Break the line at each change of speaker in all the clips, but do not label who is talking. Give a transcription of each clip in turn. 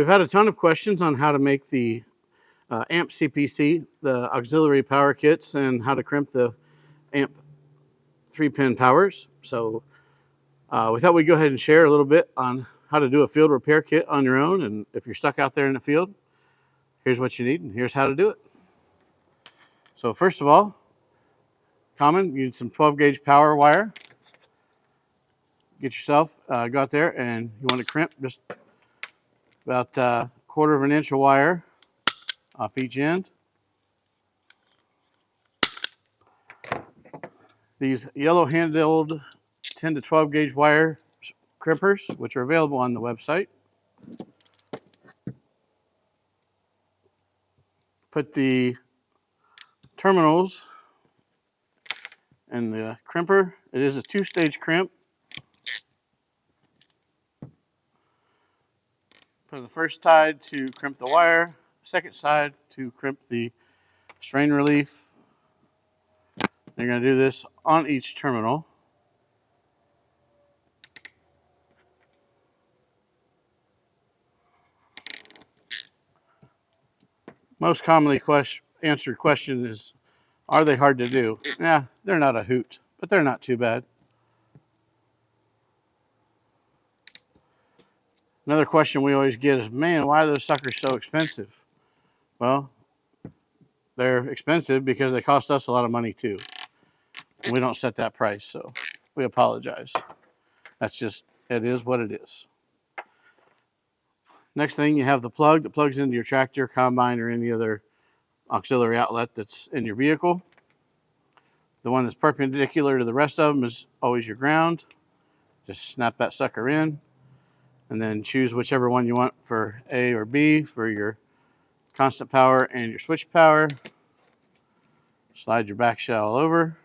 we've had a ton of questions on how to make the AMP CPC, the auxiliary power kits, and how to crimp the AMP 3-pin powers. So we thought we'd go ahead and share a little bit on how to do a field repair kit on your own. And if you're stuck out there in the field, here's what you need and here's how to do it. So first of all, you need some 12-gauge power wire. Get yourself, go out there and you want to crimp just about 1/4 inch of wire off each end. These yellow-handled 10 to 12 gauge wire crimpers, which are available on the website. Put the terminals in the crimper. It is a 2-stage crimp. Put the first side to crimp the wire, second side to crimp the strain relief. You're going to do this on each terminal. Most commonly answered question is, are they hard to do? Yeah, they're not a hoot, but they're not too bad. Another question we always get is, man, why are those suckers so expensive? Well, they're expensive because they cost us a lot of money too. We don't set that price, so we apologize. That's just, it is what it is. Next thing, you have the plug that plugs into your tractor, combine, or any other auxiliary outlet that's in your vehicle. The one that's perpendicular to the rest of them is always your ground. Just snap that sucker in, and then choose whichever one you want for A or B for your constant power and your switch power. Slide your back shell over.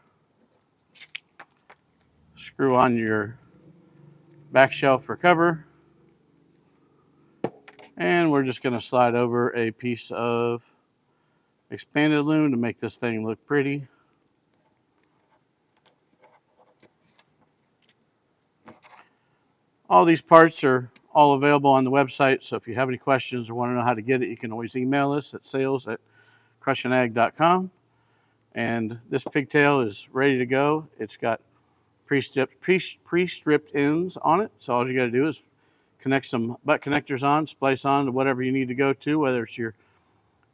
Screw on your back shell for cover. And we're just going to slide over a piece of expanded aluminum to make this thing look pretty. All these parts are all available on the website, so if you have any questions or want to know how to get it, you can always email us at sales@crushingag.com. And this pigtail is ready to go. It's got pre-stripped ends on it, so all you got to do is connect some butt connectors on, splice on to whatever you need to go to, whether it's your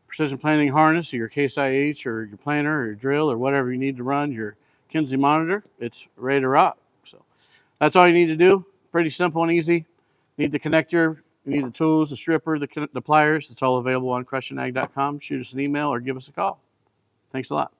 precision planting harness or your Case IH or your planer or your drill or whatever you need to run your Kinsey monitor. It's ready to rock. So that's all you need to do. Pretty simple and easy. You need the connector, you need the tools, the stripper, the pliers. It's all available on crushingag.com. Shoot us an email or give us a call. Thanks a lot.